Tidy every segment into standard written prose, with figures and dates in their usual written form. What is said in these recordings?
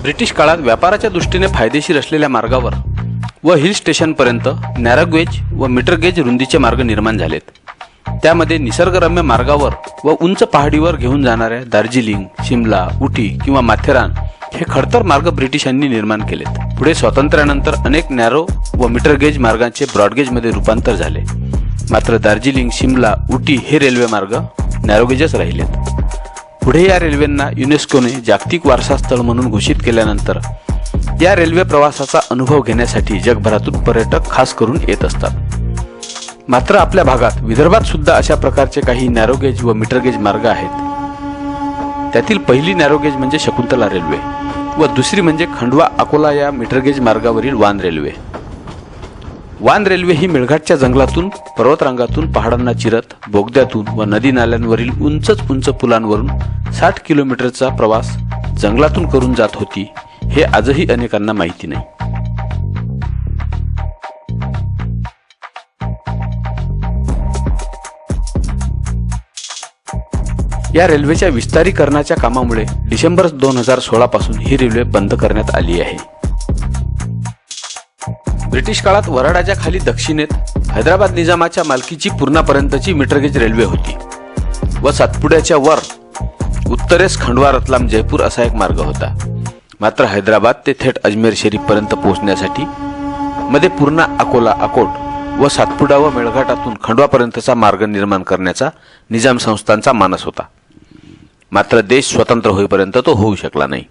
British काळात व्यापाराच्या दृष्टीने फायदेशीर असलेल्या मार्गावर व हिल स्टेशनपर्यंत नॅरो गेज व मीटर गेज रुंदीचे मार्ग निर्माण झालेत. त्यामध्ये निसर्गरम्य मार्गावर व उंच पहाडीवर घेऊन जाणाऱ्या दार्जिलिंग, शिमला, उटी किंवा माथेरान हे खडतर मार्ग ब्रिटिशांनी निर्माण केलेत. पुढे स्वातंत्र्यानंतर अनेक नॅरो व मीटर गेज मार्गांचे ब्रॉडगेजमध्ये रूपांतर झाले. मात्र दार्जिलिंग, शिमला, उटी हे रेल्वे मार्ग नॅरो गेजच राहिलेत. पुढे या रेल्वेंना युनेस्कोने जागतिक वारसा स्थळ म्हणून घोषित केल्यानंतर या रेल्वे प्रवासाचा अनुभव घेण्यासाठी जगभरातून पर्यटक खास करून येत असतात. मात्र आपल्या भागात विदर्भात सुद्धा अशा प्रकारचे काही नॅरो गेज व मीटर गेज मार्ग आहेत. त्यातील पहिली नॅरो गेज म्हणजे शकुंतला रेल्वे व दुसरी म्हणजे खंडवा अकोला या मीटर गेज मार्गावरील वान रेल्वे. वान रेल्वे ही मेळघाटच्या जंगलातून, पर्वतरांगातून, पहाडांना चिरत, बोगद्यातून व नदी नाल्यांवरील उंच पुलांवरून 60 किलोमीटरचा प्रवास जंगलातून करून जात होती हे आजही अनेकांना माहिती नाही. या रेल्वेच्या विस्तारीकरणाच्या कामामुळे डिसेंबर 2016 पासून ही रेल्वे बंद करण्यात आली आहे. ब्रिटिश काळात वराडाच्या खाली दक्षिणेत हैदराबाद निजामाच्या मालकीची पूर्णापर्यंतची मीटरगेज रेल्वे होती व सातपुड्याच्या वर उत्तरेस खंडवा, रतलाम, जयपूर असा एक मार्ग होता. मात्र हैदराबाद ते थेट अजमेर शरीफपर्यंत पोहोचण्यासाठी मध्ये पूर्णा, अकोला, अकोट व सातपुडा व मेळघाटातून खंडवापर्यंतचा मार्ग निर्माण करण्याचा निजाम संस्थांचा मानस होता. मात्र देश स्वतंत्र होईपर्यंत तो होऊ शकला नाही.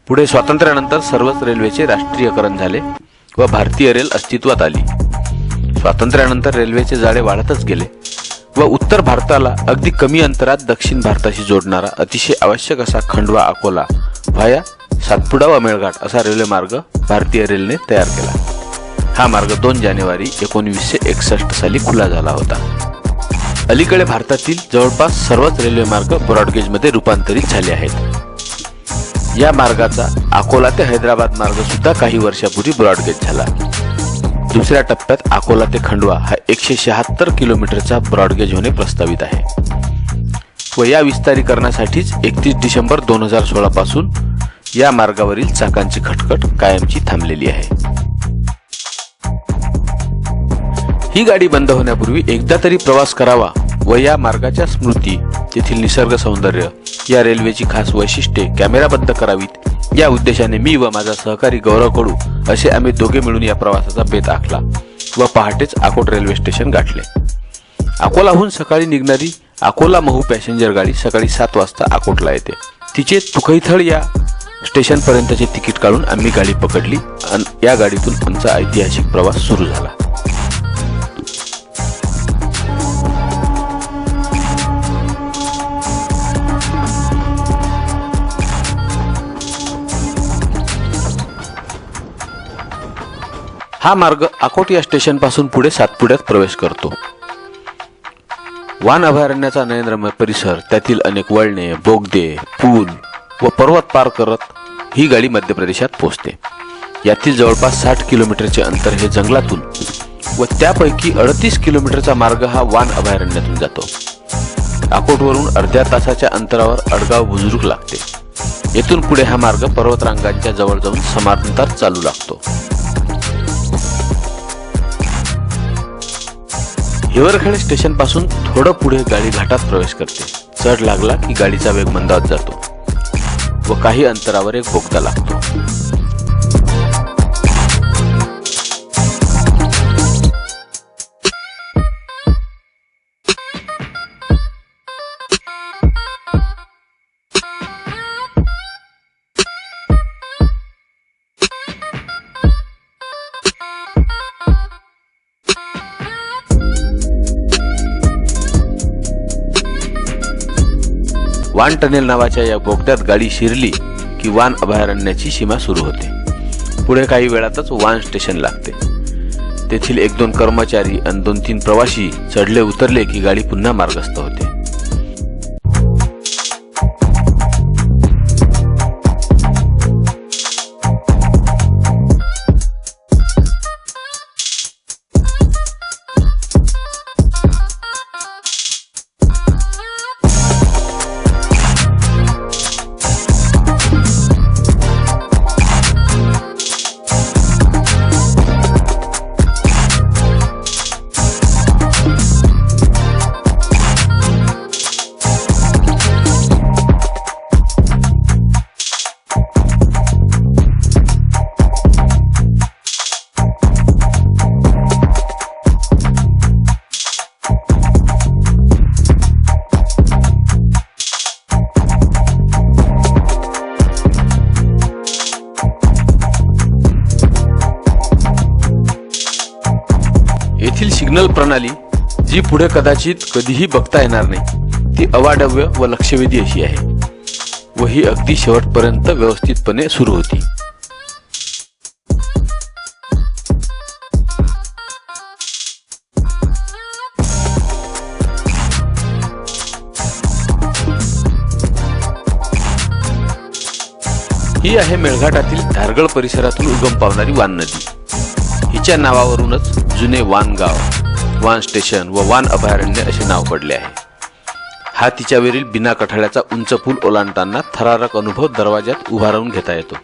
पुढे स्वातंत्र्यानंतर सर्वच रेल्वेचे राष्ट्रीयकरण झाले व भारतीय रेल अस्तित्वात आली. स्वातंत्र्यानंतर रेल्वेचे जाळे वाढतच गेले व उत्तर भारताला अगदी कमी अंतरात दक्षिण भारताशी जोडणारा अतिशय आवश्यक असा खंडवा, अकोला व्हाया सातपुडा व मेळघाट असा रेल्वे मार्ग भारतीय रेलने तयार केला. हा मार्ग 2 जानेवारी 1961 साली खुला झाला होता. अलीकडे भारतातील जवळपास सर्वच रेल्वे मार्ग ब्रॉडगेजमध्ये रूपांतरित झाले आहेत. या मार्गाचा अकोला ते हैदराबाद मार्ग सुद्धा काही वर्षापूर्वी ब्रॉडगेज झाला. दुसऱ्या टप्प्यात अकोला ते खंडवा हा 176 किलोमीटरचा ब्रॉडगेज होणे प्रस्तावित आहे व या विस्तारीकरणासाठीच 31 डिसेंबर 2016 पासून या मार्गावरील चाकांची खटखट कायमची थांबलेली आहे. ही गाडी बंद होण्यापूर्वी एकदा तरी प्रवास करावा व या मार्गाच्या स्मृती, तेथील निसर्ग सौंदर्य, या रेल्वेची खास वैशिष्ट्ये कॅमेराबद्ध करावीत या उद्देशाने मी व माझा सहकारी गौरव कडू असे आम्ही दोघे मिळून या प्रवासाचा बेत आखला व पहाटेच अकोट रेल्वे स्टेशन गाठले. अकोलाहून सकाळी निघणारी अकोला महू पॅसेंजर गाडी सकाळी 7 वाजता अकोटला येते. तिचे तुकैथळ या स्टेशन पर्यंतचे तिकीट काढून आम्ही गाडी पकडली आणि या गाडीतून आमचा ऐतिहासिक प्रवास सुरू झाला. हा मार्ग अकोट या स्टेशन पासून पुढे सातपुड्यात प्रवेश करतो. वान अभयारण्याचा नयनरम्य परिसर, त्यातील अनेक वळणे, बोगदे, पूल व पर्वत पार करत ही गाडी मध्य प्रदेशात पोहोचते. यातील जवळपास 60 किलोमीटरचे अंतर हे जंगलातून व त्यापैकी 38 किलोमीटरचा मार्ग हा वान अभयारण्यातून जातो. अकोटवरून अर्ध्या तासाच्या अंतरावर अडगाव बुजुर्ग लागते. येथून पुढे हा मार्ग पर्वतरांगांच्या जवळ जाऊन समांतर चालू लागतो. हिवरखेडे स्टेशन पासून थोडं पुढे गाडी घाटात प्रवेश करते. चढ लागला की गाडीचा वेग मंदावत जातो व काही अंतरावर एक बोगदा लागतो. वान टनेल नावाच्या या बोगद्यात गाडी शिरली की वान अभयारण्याची सीमा सुरू होते. पुढे काही वेळातच वान स्टेशन लागते. तेथील 1-2 कर्मचारी आणि 2-3 प्रवासी चढले उतरले की गाडी पुन्हा मार्गस्थ होते. येथील सिग्नल प्रणाली, जी पुढे कदाचित कधीही बघता येणार नाही, ती अवाढव्य व लक्षवेधी अशी आहे व ही अगदी शेवटपर्यंत व्यवस्थितपणे सुरू होती. ही आहे मेळघाटातील धारगळ परिसरातून उगम पावणारी वान नदी. हिच्या नावावरूनच जुने वान गाव, वान स्टेशन व वान अभयारण्य असे नाव पडले आहे. हा तिच्यावरील बिना कठाळ्याचा उंच पूल ओलांडताना थरारक अनुभव दरवाजात उभा राहून घेता येतो.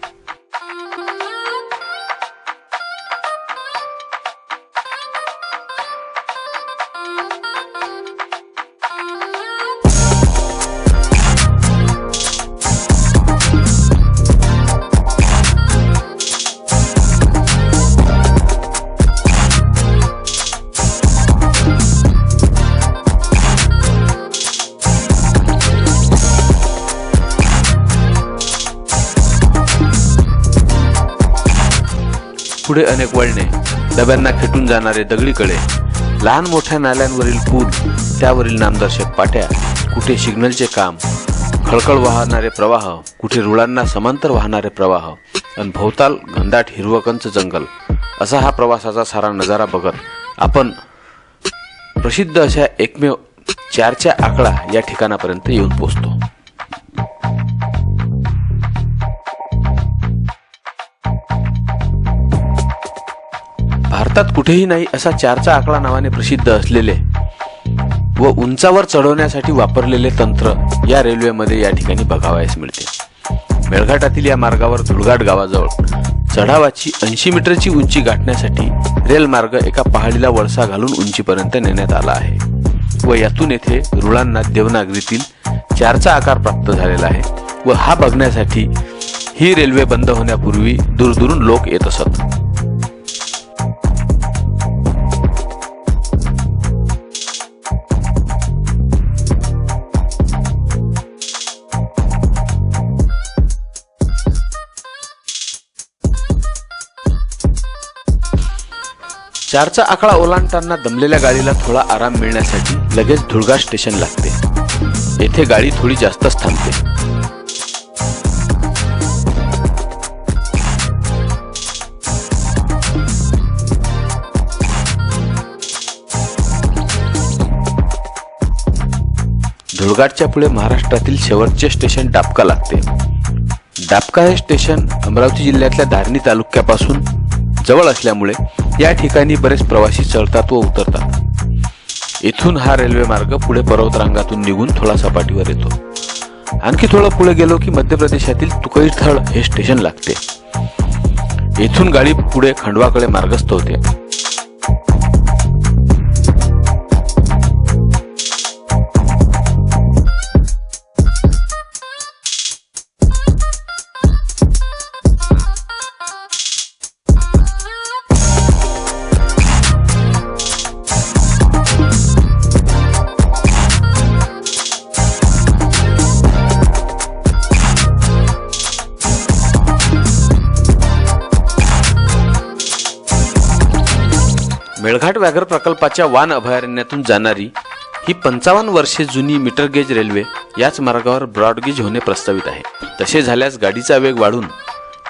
पुढे अनेक वळणे, डब्यांना खेटून जाणारे दगडी कडे, लहान मोठ्या नाल्यांवरील पूल, त्यावरील नामदर्शक पाट्या, कुठे सिग्नलचे काम, खळखळ वाहणारे प्रवाह, कुठे रुळांना समांतर वाहणारे प्रवाह आणि भोवताल घनदाट हिरवकंच जंगल, असा हा प्रवासाचा सारा नजारा बघत आपण प्रसिद्ध अशा एकमेव 4च्या आकडा या ठिकाणापर्यंत येऊन पोहोचतो. भारतात कुठेही नाही असा 4चा आकडा नावाने प्रसिद्ध असलेले व उंचावर चढवण्यासाठी वापरलेले तंत्र या रेल्वेमध्ये या ठिकाणी बघावयास मिळते. मेळघाटातील या मार्गावर धुळघाट गावाजवळ चढावाची 80 मीटरची उंची गाठण्यासाठी रेल मार्ग एका पहाडीला वळसा घालून उंचीपर्यंत नेण्यात आला आहे व यातून येथे रुळांना देवनागरीतील 4चा आकार प्राप्त झालेला आहे व हा बघण्यासाठी ही रेल्वे बंद होण्यापूर्वी दूरदूरून लोक येत असत. चारचा आकडा ओलांडताना दमलेल्या गाडीला थोडा आराम मिळण्यासाठी लगेच धुळघाट स्टेशन लागते. येथे गाडी थोडी जास्तच थांबते. धुळघाटच्या पुढे महाराष्ट्रातील शेवटचे स्टेशन डाबका लागते. डाबका हे स्टेशन अमरावती जिल्ह्यातल्या धारणी तालुक्यापासून जवळ असल्यामुळे या ठिकाणी बरेच प्रवासी चढतात व उतरतात. इथून हा रेल्वे मार्ग पुढे पर्वतरांगातून निघून थोडा सपाटीवर येतो. आणखी थोडं पुढे गेलो की मध्य प्रदेशातील तुकैथळ हे स्टेशन लागते. इथून गाडी पुढे खंडवाकडे मार्गस्थ होते. मेळघाट व्याघ्र प्रकल्पाच्या वान अभयारण्यातून जाणारी ही 55 वर्षे जुनी मीटर गेज रेल्वे याच मार्गावर ब्रॉडगेज होणे प्रस्तावित आहे. तसे झाल्यास गाडीचा वेग वाढून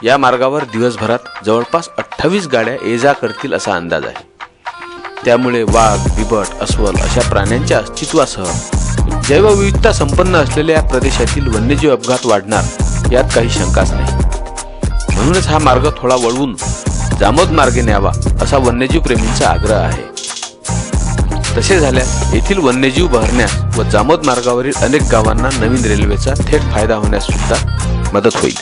या मार्गावर दिवसभरात जवळपास 28 गाड्या ये जा करतील असा अंदाज आहे. त्यामुळे वाघ, बिबट, अस्वल अशा प्राण्यांच्या अस्तित्वासह जैवविविधता संपन्न असलेल्या या प्रदेशातील वन्यजीव अपघात वाढणार यात काही शंकाच नाही. म्हणूनच हा मार्ग थोडा वळवून जामोद मार्गे न्यावा असा वन्यजीव प्रेमींचा आग्रह आहे. तसे झाल्यास येथील वन्यजीव बहरण्यास व जामोद मार्गावरील अनेक गावांना नवीन रेल्वेचा थेट फायदा होण्यास सुद्धा मदत होईल.